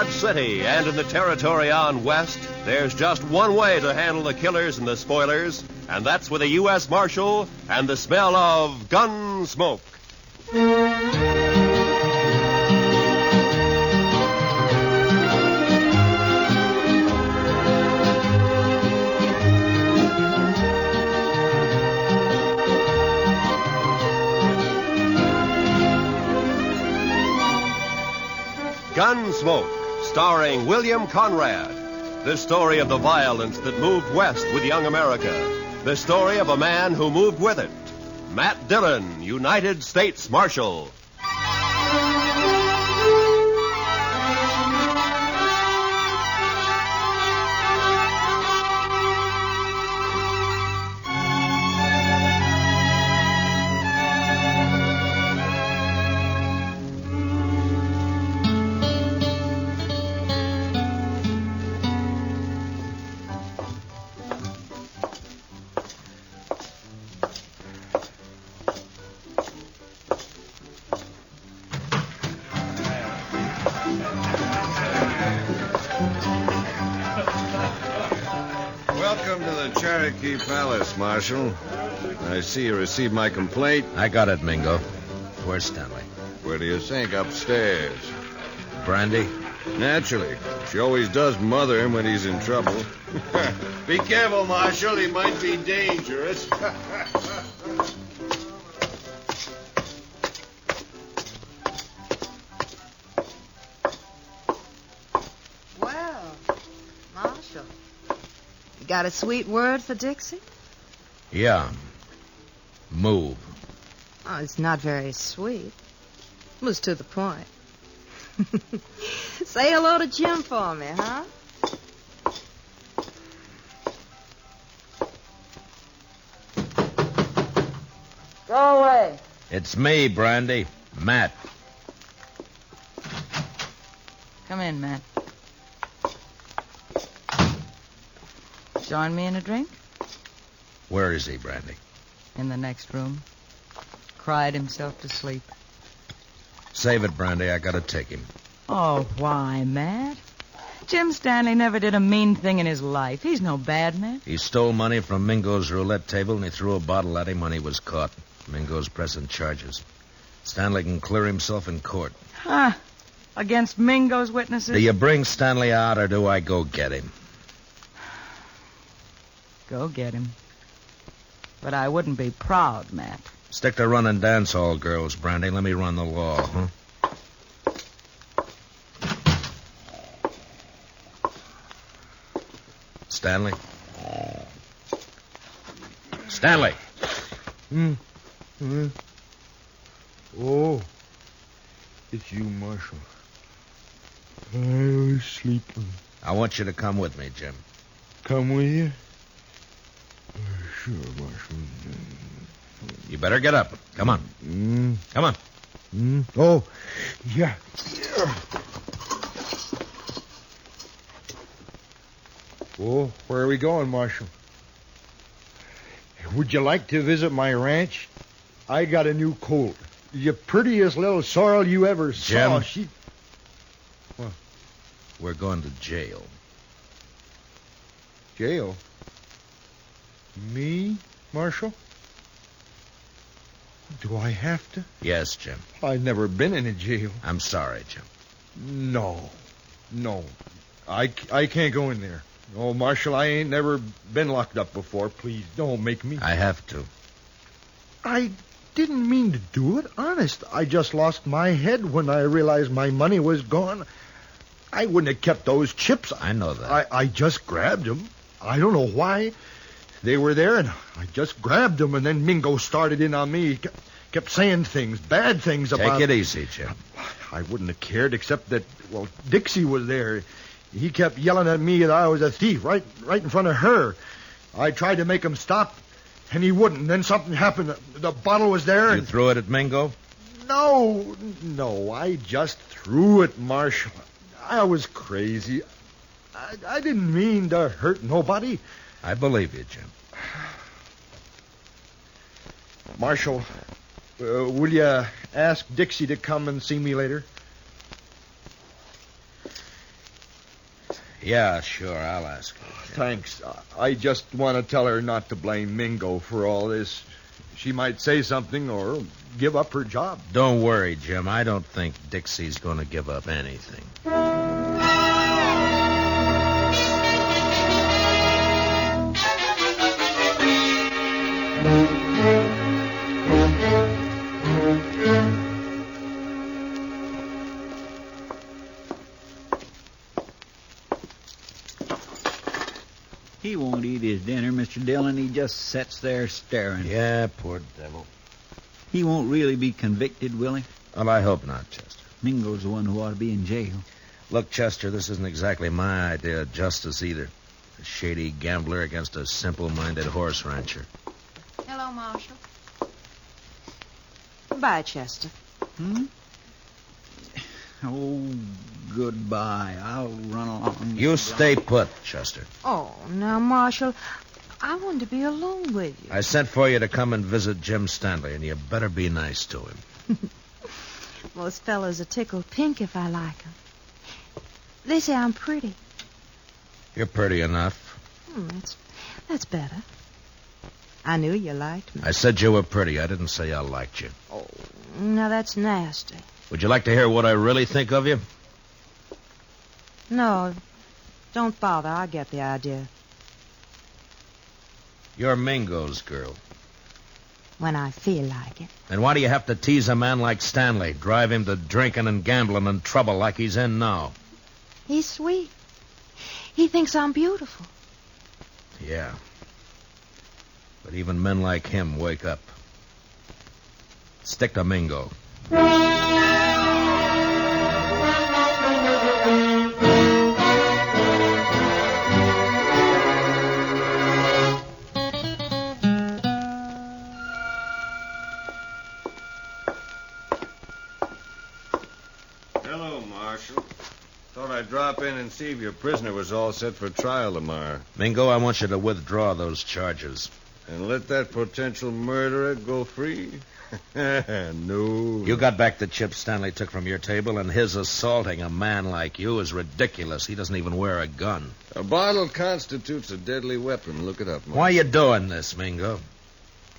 Dodge City and in the territory on west, there's just one way to handle the killers and the spoilers, and that's with a U.S. Marshal and the smell of Gunsmoke. Gunsmoke, starring William Conrad. The story of the violence that moved west with young America. The story of a man who moved with it. Matt Dillon, United States Marshal. Welcome to the Cherokee Palace, Marshal. I see you received my complaint. I got it, Mingo. Where's Stanley? Where do you think? Upstairs. Brandy? Naturally. She always does mother him when he's in trouble. Be careful, Marshal. He might be dangerous. Well, Marshal, you got a sweet word for Dixie? Yeah. Move. Oh, it's not very sweet. It was to the point. Say hello to Jim for me, huh? Go away. It's me, Brandy. Matt. Come in, Matt. Join me in a drink? Where is he, Brandy? In the next room. Cried himself to sleep. Save it, Brandy. I gotta take him. Oh, why, Matt? Jim Stanley never did a mean thing in his life. He's no bad man. He stole money from Mingo's roulette table, and he threw a bottle at him when he was caught. Mingo's pressing charges. Stanley can clear himself in court. Huh? Against Mingo's witnesses? Do you bring Stanley out, or do I go get him? Go get him. But I wouldn't be proud, Matt. Stick to running dance hall girls, Brandy. Let me run the law, huh? Stanley? Stanley! Oh, it's you, Marshal. I was sleeping. I want you to come with me, Jim. Come with you? Sure, Marshal. You better get up. Come on. Come on. Oh, yeah. Oh, where are we going, Marshal? Would you like to visit my ranch? I got a new colt. The prettiest little sorrel you ever saw. Jim? What? We're going to jail. Jail? Me, Marshal? Do I have to? Yes, Jim. I've never been in a jail. I'm sorry, Jim. No. I can't go in there. Oh, Marshal, I ain't never been locked up before. Please, don't make me. I have to. I didn't mean to do it. Honest. I just lost my head when I realized my money was gone. I wouldn't have kept those chips. I know that. I just grabbed them. I don't know why. They were there, and I just grabbed them, and then Mingo started in on me. He kept saying things, bad things about... Take it easy, Jim. I wouldn't have cared, except that, well, Dixie was there. He kept yelling at me that I was a thief right in front of her. I tried to make him stop, and he wouldn't. And then something happened. The bottle was there. You threw it at Mingo? No, I just threw it, Marshal. I was crazy. I didn't mean to hurt nobody. I believe you, Jim. Marshal, will you ask Dixie to come and see me later? Yeah, sure, I'll ask her. Thanks. I just want to tell her not to blame Mingo for all this. She might say something or give up her job. Don't worry, Jim. I don't think Dixie's going to give up anything. He won't eat his dinner, Mr. Dillon. He just sits there staring. Yeah, poor devil. He won't really be convicted, will he? Well, I hope not, Chester. Mingo's the one who ought to be in jail. Look, Chester, this isn't exactly my idea of justice either. A shady gambler against a simple-minded horse rancher. Hello, Marshal. Goodbye, Chester. Oh, goodbye. I'll run along. You stay put, Chester. Oh, now, Marshal, I wanted to be alone with you. I sent for you to come and visit Jim Stanley, and you better be nice to him. Most fellows are tickled pink if I like 'em. They say I'm pretty. You're pretty enough. That's better. I knew you liked me. I said you were pretty. I didn't say I liked you. Oh, now that's nasty. Would you like to hear what I really think of you? No, don't bother. I get the idea. You're Mingo's girl. When I feel like it. And why do you have to tease a man like Stanley, drive him to drinking and gambling and trouble like he's in now? He's sweet. He thinks I'm beautiful. Yeah. But even men like him wake up. Stick to Mingo. Hello, Marshal. Thought I'd drop in and see if your prisoner was all set for trial tomorrow. Mingo, I want you to withdraw those charges. And let that potential murderer go free? No. You got back the chips Stanley took from your table, and his assaulting a man like you is ridiculous. He doesn't even wear a gun. A bottle constitutes a deadly weapon. Look it up, Marshal. Why you doing this, Mingo?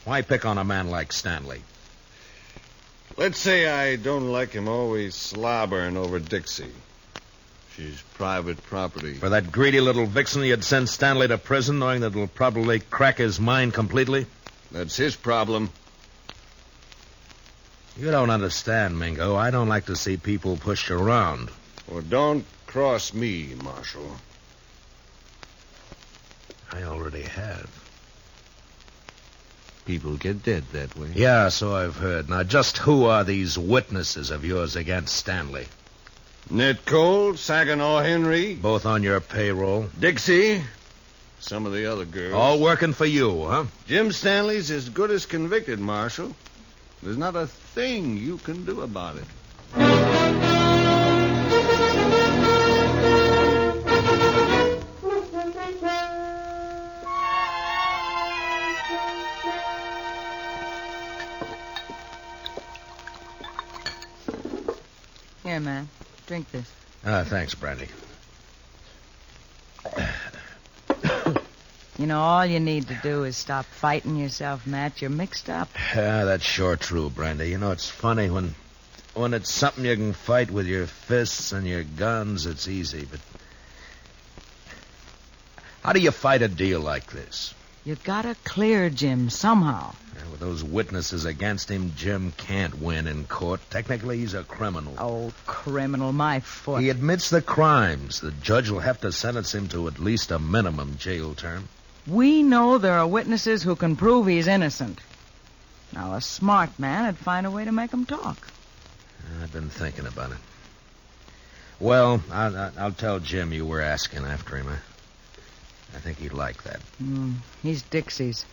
Why pick on a man like Stanley? Let's say I don't like him always slobbering over Dixie. She's private property. For that greedy little vixen, you'd send Stanley to prison knowing that it'll probably crack his mind completely? That's his problem. You don't understand, Mingo. I don't like to see people pushed around. Well, don't cross me, Marshal. I already have. People get dead that way. Yeah, so I've heard. Now, just who are these witnesses of yours against Stanley? Ned Cole, Saginaw Henry. Both on your payroll? Dixie. Some of the other girls. All working for you, huh? Jim Stanley's as good as convicted, Marshal. There's not a thing you can do about it. Here, man. Drink this. Thanks, Brandy. You know, all you need to do is stop fighting yourself, Matt. You're mixed up. Yeah, that's sure true, Brandy. You know, it's funny when it's something you can fight with your fists and your guns, it's easy, but how do you fight a deal like this? You gotta clear Jim somehow. Yeah, with those witnesses against him, Jim can't win in court. Technically, he's a criminal. Oh, criminal, my foot. He admits the crimes. The judge will have to sentence him to at least a minimum jail term. We know there are witnesses who can prove he's innocent. Now, a smart man would find a way to make him talk. I've been thinking about it. Well, I'll tell Jim you were asking after him. I think he'd like that. He's Dixie's.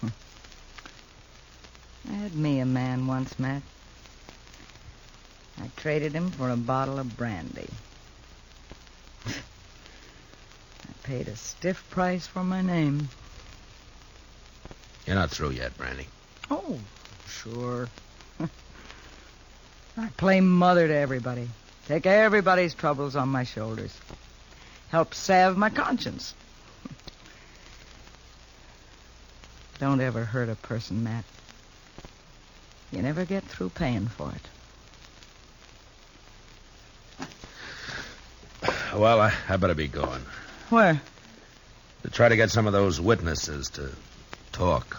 I had me a man once, Matt. I traded him for a bottle of brandy. I paid a stiff price for my name. You're not through yet, Brandy. Oh, sure. I play mother to everybody. Take everybody's troubles on my shoulders. Help salve my conscience. Don't ever hurt a person, Matt. You never get through paying for it. Well, I better be going. Where? To try to get some of those witnesses to talk.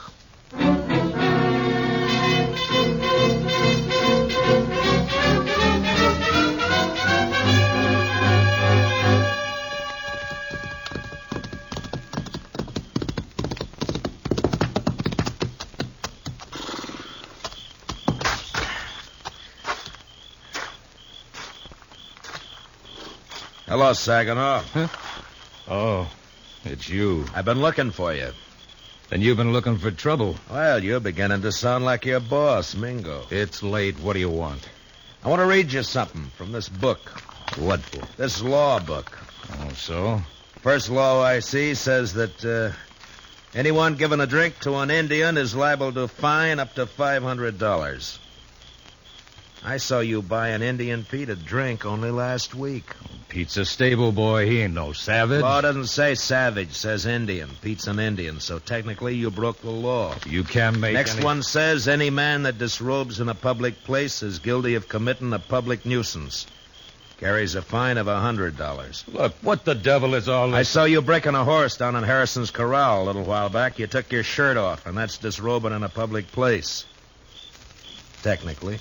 Hello, Saginaw. Huh? Oh, it's you. I've been looking for you. Then you've been looking for trouble. Well, you're beginning to sound like your boss, Mingo. It's late. What do you want? I want to read you something from this book. What book? This law book. Oh, so? First law I see says that anyone giving a drink to an Indian is liable to fine up to $500. I saw you buy an Indian Pete a drink only last week. Pete's a stable boy. He ain't no savage. Law doesn't say savage, says Indian. Pete's an Indian, so technically you broke the law. You can't make Next one says any man that disrobes in a public place is guilty of committing a public nuisance. Carries a fine of $100. Look, what the devil is all this? I saw you breaking a horse down in Harrison's Corral a little while back. You took your shirt off, and that's disrobing in a public place. Technically.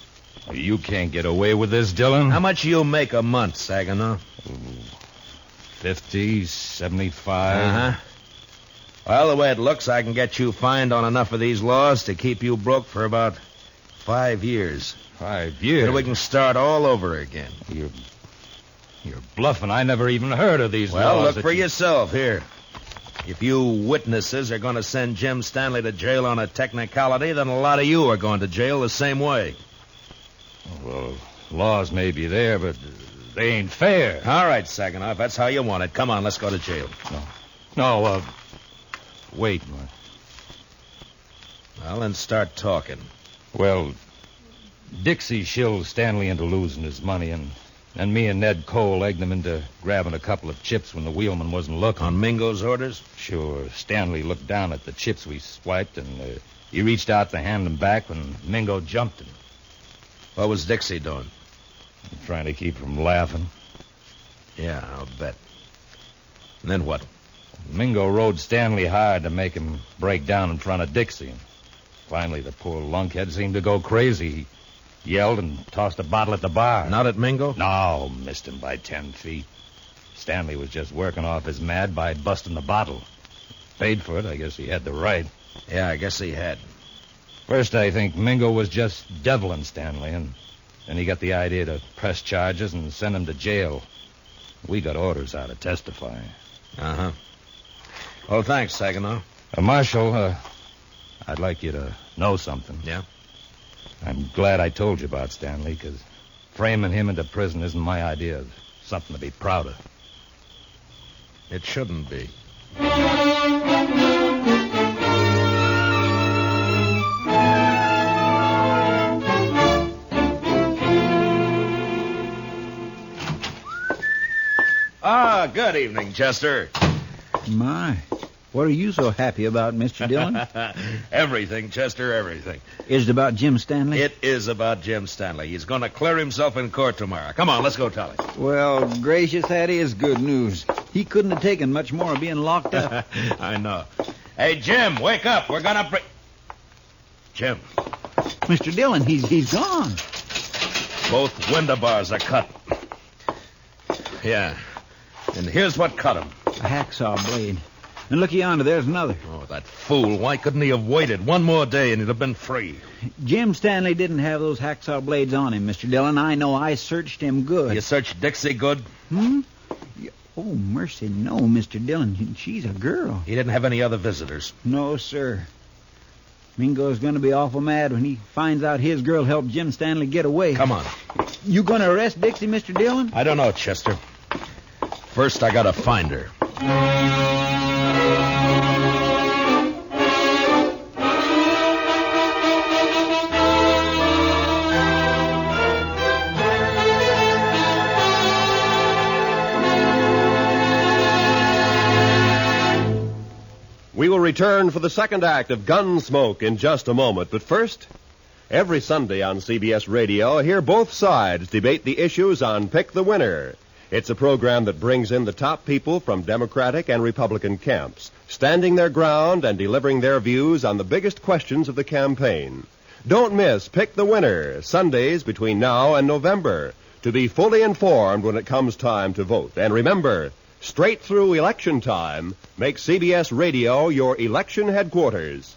You can't get away with this, Dillon. How much you make a month, Saginaw? 50, 75. Uh-huh. Well, the way it looks, I can get you fined on enough of these laws to keep you broke for about 5 years. 5 years? Then we can start all over again. You're bluffing. I never even heard of these laws. Well, look for yourself here. If you witnesses are going to send Jim Stanley to jail on a technicality, then a lot of you are going to jail the same way. Well, laws may be there, but they ain't fair. All right, Saginaw, if that's how you want it. Come on, let's go to jail. No, wait. Well, then start talking. Well, Dixie shilled Stanley into losing his money, and me and Ned Cole egged him into grabbing a couple of chips when the wheelman wasn't looking. On Mingo's orders? Sure. Stanley looked down at the chips we swiped, and he reached out to hand them back when Mingo jumped him. What was Dixie doing? Trying to keep from laughing. Yeah, I'll bet. And then what? Mingo rode Stanley hard to make him break down in front of Dixie. Finally, the poor lunkhead seemed to go crazy. He yelled and tossed a bottle at the bar. Not at Mingo? No, missed him by 10 feet. Stanley was just working off his mad by busting the bottle. Paid for it. I guess he had the right. Yeah, I guess he had. First, I think Mingo was just deviling Stanley, and then he got the idea to press charges and send him to jail. We got orders out to testify. Uh-huh. Well, thanks, Saginaw. Marshal, I'd like you to know something. Yeah? I'm glad I told you about Stanley, because framing him into prison isn't my idea of something to be proud of. It shouldn't be. Ah, good evening, Chester. My, what are you so happy about, Mr. Dillon? Everything, Chester, everything. Is it about Jim Stanley? It is about Jim Stanley. He's going to clear himself in court tomorrow. Come on, let's go tell him. Well, gracious, that is good news. He couldn't have taken much more of being locked up. I know. Hey, Jim, wake up. We're going to bring... Jim. Mr. Dillon, he's gone. Both window bars are cut. Yeah. And here's what cut him. A hacksaw blade. And look yonder, there's another. Oh, that fool. Why couldn't he have waited one more day and he'd have been free? Jim Stanley didn't have those hacksaw blades on him, Mr. Dillon. I know. I searched him good. You searched Dixie good? Hmm? Oh, mercy, no, Mr. Dillon. She's a girl. He didn't have any other visitors. No, sir. Mingo's going to be awful mad when he finds out his girl helped Jim Stanley get away. Come on. You going to arrest Dixie, Mr. Dillon? I don't know, Chester. First, I gotta find her. We will return for the second act of Gunsmoke in just a moment. But first, every Sunday on CBS Radio, hear both sides debate the issues on Pick the Winner. It's a program that brings in the top people from Democratic and Republican camps, standing their ground and delivering their views on the biggest questions of the campaign. Don't miss Pick the Winner, Sundays between now and November, to be fully informed when it comes time to vote. And remember, straight through election time, make CBS Radio your election headquarters.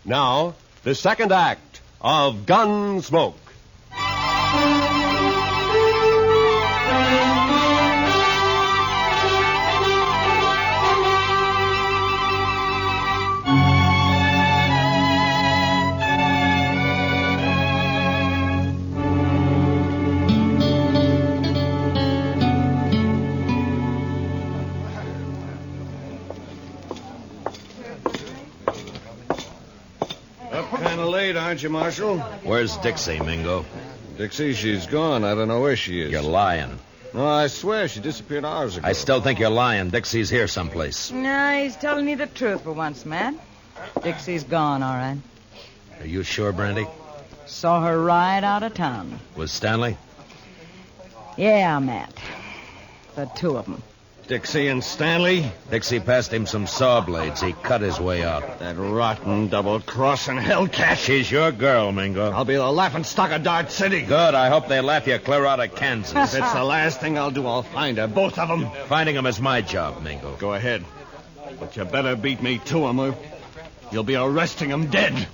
Now, the second act of Gunsmoke. Kind of late, aren't you, Marshal? Where's Dixie, Mingo? Dixie, she's gone. I don't know where she is. You're lying. No, I swear she disappeared hours ago. I still think you're lying. Dixie's here someplace. Nah, he's telling you the truth for once, Matt. Dixie's gone, all right. Are you sure, Brandy? Saw her right out of town. Was Stanley? Yeah, Matt. The two of them. Dixie and Stanley? Dixie passed him some saw blades. He cut his way out. That rotten double-crossing hellcat. She's your girl, Mingo. I'll be the laughingstock of Dart City. Good. I hope they laugh you clear out of Kansas. If it's the last thing I'll do, I'll find her. Both of them. Finding them is my job, Mingo. Go ahead. But you better beat me to them, or you'll be arresting them dead.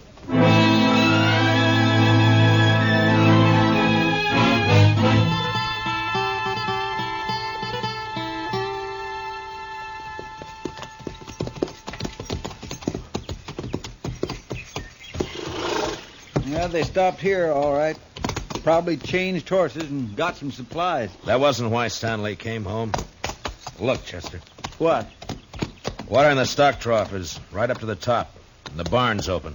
Well, they stopped here, all right. Probably changed horses and got some supplies. That wasn't why Stanley came home. Look, Chester. What? Water in the stock trough is right up to the top. And the barn's open.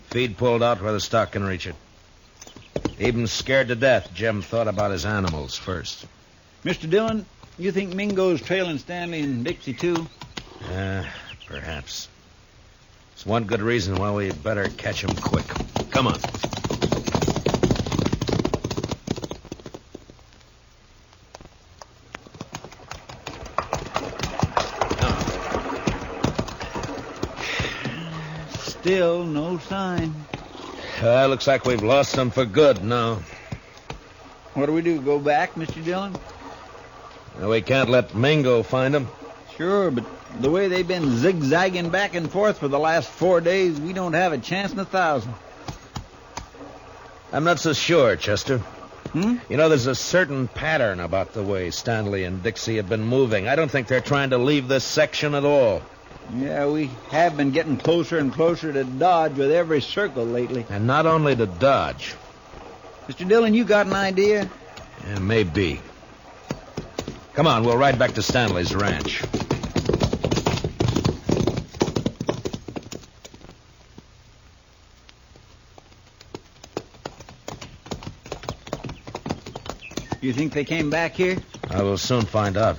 Feed pulled out where the stock can reach it. Even scared to death, Jim thought about his animals first. Mr. Dillon, you think Mingo's trailing Stanley and Dixie, too? Perhaps. It's one good reason why we better catch him quick. Come on. Still no sign. Looks like we've lost them for good now. What do we do, go back, Mr. Dillon? We can't let Mingo find them. Sure, but the way they've been zigzagging back and forth for the last 4 days, we don't have a chance in 1,000. I'm not so sure, Chester. Hmm? You know, there's a certain pattern about the way Stanley and Dixie have been moving. I don't think they're trying to leave this section at all. Yeah, we have been getting closer and closer to Dodge with every circle lately. And not only to Dodge. Mr. Dillon, you got an idea? Yeah, maybe. Come on, we'll ride back to Stanley's ranch. You think they came back here? I will soon find out.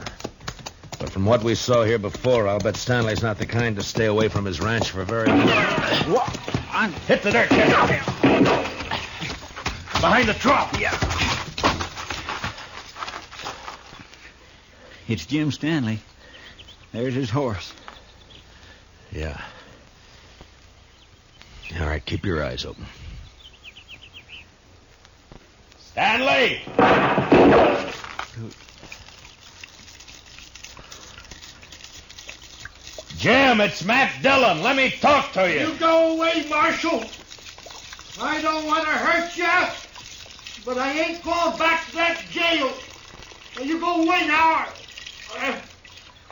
But from what we saw here before, I'll bet Stanley's not the kind to stay away from his ranch for very long. Hit the dirt, Chester. Behind the trough. Yeah. It's Jim Stanley. There's his horse. Yeah. All right, keep your eyes open. Stanley! Jim, it's Matt Dillon. Let me talk to you. You go away, Marshal. I don't want to hurt you, but I ain't going back to that jail. Now, you go away now.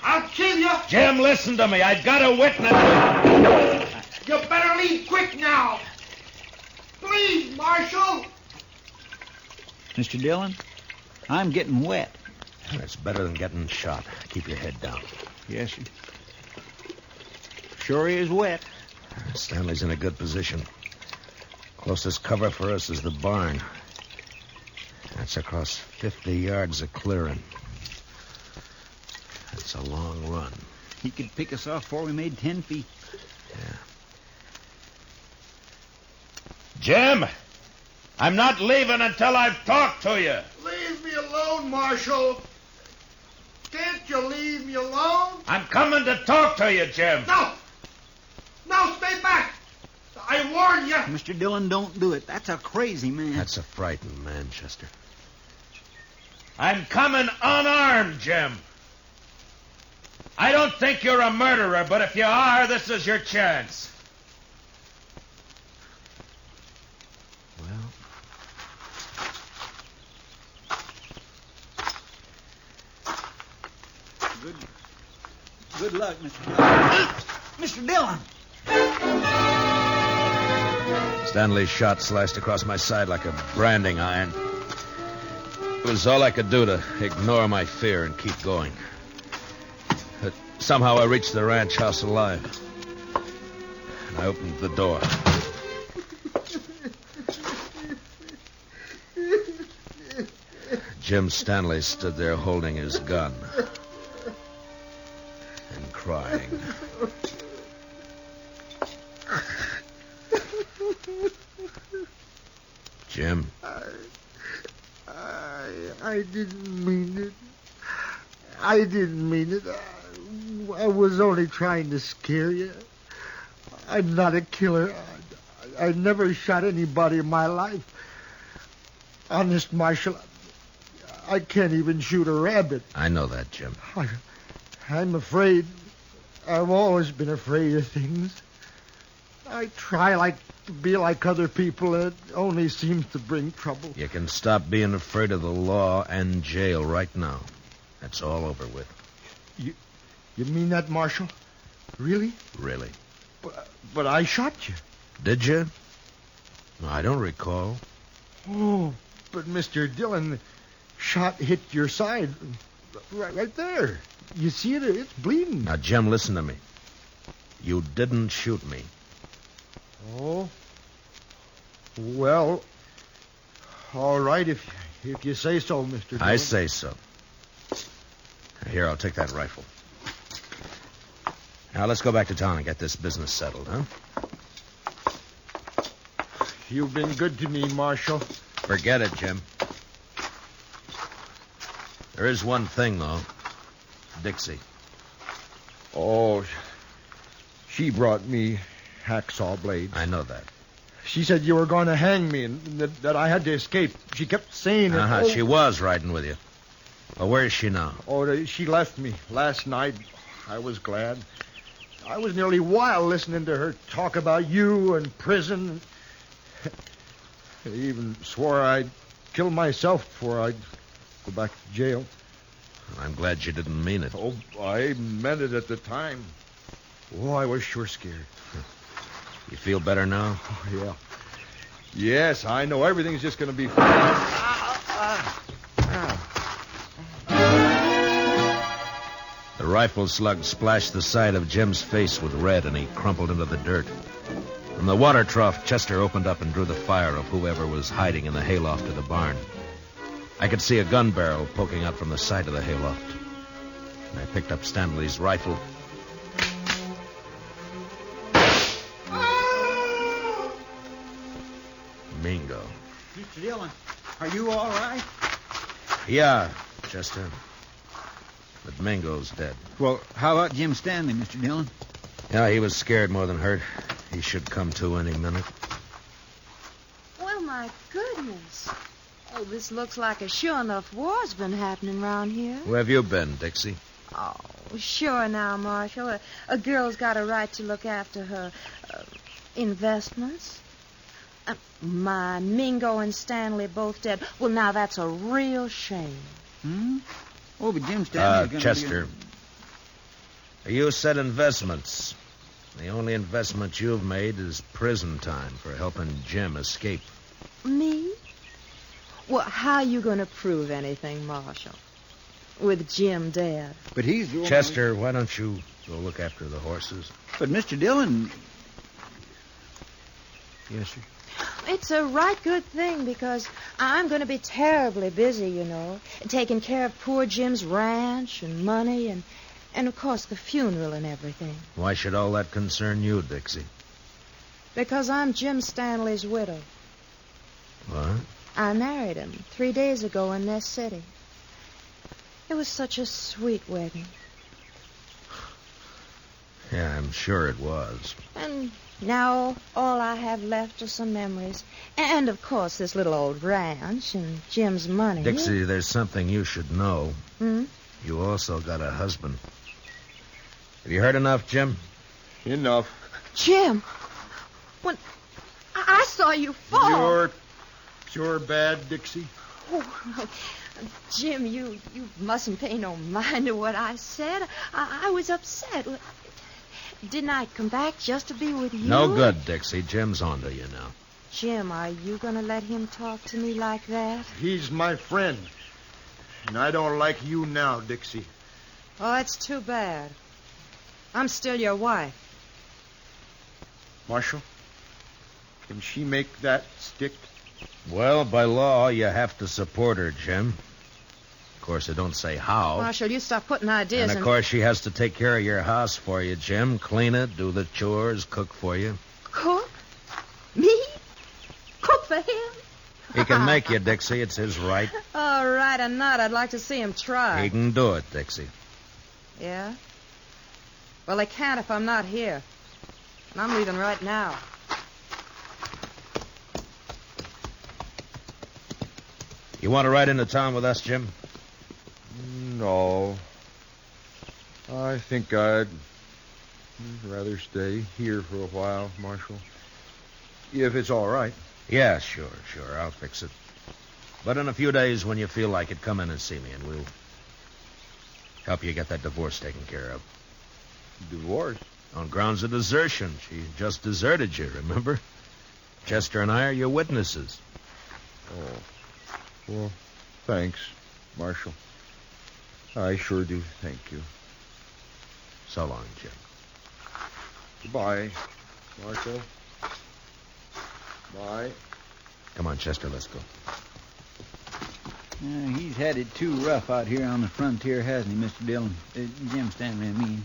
I'll kill you. Jim, listen to me. I've got a witness. You better leave quick now. Please, Marshal. Mr. Dillon, I'm getting wet. That's better than getting shot. Keep your head down. Yes, sir. Sure is wet. Stanley's in a good position. Closest cover for us is the barn. That's across 50 yards of clearing. That's a long run. He could pick us off before we made 10 feet. Yeah. Jim, I'm not leaving until I've talked to you. Leave me alone, Marshal. Can't you leave me alone? I'm coming to talk to you, Jim. No! No, stay back! I warn you! Mr. Dillon, don't do it. That's a crazy man. That's a frightened man, Chester. I'm coming unarmed, Jim. I don't think you're a murderer, but if you are, this is your chance. Well, Good luck, Mr. Dillon. Mr. Dillon! Stanley's shot sliced across my side like a branding iron. It was all I could do to ignore my fear and keep going. But somehow I reached the ranch house alive. And I opened the door. Jim Stanley stood there holding his gun and crying. Jim? I didn't mean it. I didn't mean it. I was only trying to scare you. I'm not a killer. I never shot anybody in my life. Honest, Marshal, I can't even shoot a rabbit. I know that, Jim. I'm afraid. I've always been afraid of things. I try to be like other people. It only seems to bring trouble. You can stop being afraid of the law and jail right now. That's all over with. You mean that, Marshal? Really? Really. But I shot you. Did you? I don't recall. Oh, but Mr. Dillon, shot hit your side. Right there. You see it? It's bleeding. Now, Jim, listen to me. You didn't shoot me. Oh. Well, all right, if you say so, Mr. Dillon. I say so. Here, I'll take that rifle. Now, let's go back to town and get this business settled, huh? You've been good to me, Marshal. Forget it, Jim. There is one thing, though. Dixie. Oh, she brought me hacksaw blades. I know that. She said you were going to hang me and that I had to escape. She kept saying it. Uh-huh, she was riding with you. Well, where is she now? Oh, she left me last night. I was glad. I was nearly wild listening to her talk about you and prison. I even swore I'd kill myself before I'd go back to jail. I'm glad you didn't mean it. Oh, I meant it at the time. Oh, I was sure scared. You feel better now? Oh, yeah. Yes, I know. Everything's just going to be fine. The rifle slug splashed the side of Jim's face with red, and he crumpled into the dirt. From the water trough, Chester opened up and drew the fire of whoever was hiding in the hayloft of the barn. I could see a gun barrel poking out from the side of the hayloft. And I picked up Stanley's rifle. Mingo. Mr. Dillon, are you all right? Yeah, Chester. But Mingo's dead. Well, how about Jim Stanley, Mr. Dillon? Yeah, he was scared more than hurt. He should come to any minute. Well, my goodness. Oh, this looks like a sure enough war's been happening around here. Where have you been, Dixie? Oh, sure now, Marshal. A girl's got a right to look after her investments. My Mingo and Stanley both dead. Well, now that's a real shame. Hmm? Oh, but Jim Stanley's going to Chester. You said investments. The only investment you've made is prison time for helping Jim escape. Me? Well, how you going to prove anything, Marshal? With Jim dead. But he's the Chester, why don't you go look after the horses? But Mr. Dillon... Yes, sir. It's a right good thing because I'm going to be terribly busy, you know, taking care of poor Jim's ranch and money And, of course, the funeral and everything. Why should all that concern you, Dixie? Because I'm Jim Stanley's widow. What? I married him 3 days ago in this city. It was such a sweet wedding. Yeah, I'm sure it was. And now all I have left are some memories. And, of course, this little old ranch and Jim's money. Dixie, there's something you should know. Hmm? You also got a husband. Have you heard enough, Jim? Enough. Jim! When I saw you fall... You're sure bad, Dixie? Oh, Jim, you mustn't pay no mind to what I said. I was upset. Didn't I come back just to be with you? No good, Dixie. Jim's onto you now. Jim, are you going to let him talk to me like that? He's my friend. And I don't like you now, Dixie. Oh, it's too bad. I'm still your wife. Marshal, can she make that stick? Well, by law, you have to support her, Jim. Of course, it don't say how. Marshal, you stop putting ideas And, of course, she has to take care of your house for you, Jim. Clean it, do the chores, cook for you. Cook? Me? Cook for him? He can make you, Dixie. It's his right. All right or not, I'd like to see him try. He can do it, Dixie. Yeah? Well, they can't if I'm not here. And I'm leaving right now. You want to ride into town with us, Jim? No. I think I'd rather stay here for a while, Marshal. If it's all right. Yeah, sure. I'll fix it. But in a few days, when you feel like it, come in and see me, and we'll help you get that divorce taken care of. Divorce? On grounds of desertion. She just deserted you, remember? Chester and I are your witnesses. Oh. Well, thanks, Marshal. I sure do thank you. So long, Jim. Goodbye, Marshal. Bye. Come on, Chester, let's go. He's had it too rough out here on the frontier, hasn't he, Mr. Dillon? Jim Stanley, I mean.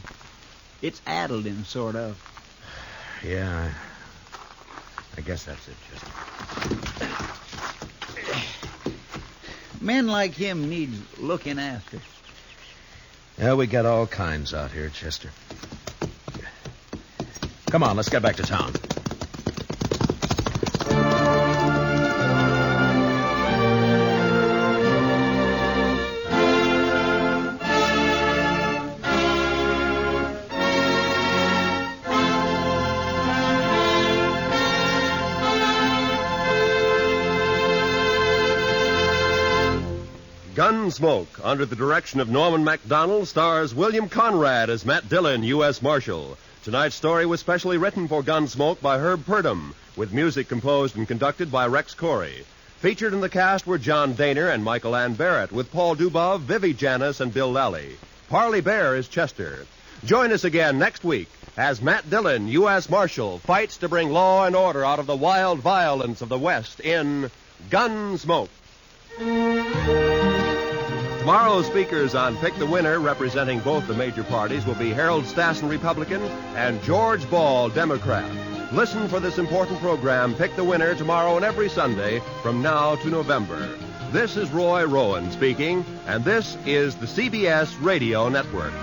It's addled him, sort of. Yeah, I guess that's it, Chester. Men like him need looking after. Yeah, we got all kinds out here, Chester. Come on, let's get back to town. Gunsmoke, under the direction of Norman MacDonald, stars William Conrad as Matt Dillon, U.S. Marshal. Tonight's story was specially written for Gunsmoke by Herb Purdom, with music composed and conducted by Rex Corey. Featured in the cast were John Daner and Michael Ann Barrett, with Paul Dubov, Vivi Janis, and Bill Lally. Parley Bear is Chester. Join us again next week as Matt Dillon, U.S. Marshal, fights to bring law and order out of the wild violence of the West in Gunsmoke. Tomorrow's speakers on Pick the Winner, representing both the major parties, will be Harold Stassen, Republican, and George Ball, Democrat. Listen for this important program, Pick the Winner, tomorrow and every Sunday from now to November. This is Roy Rowan speaking, and this is the CBS Radio Network.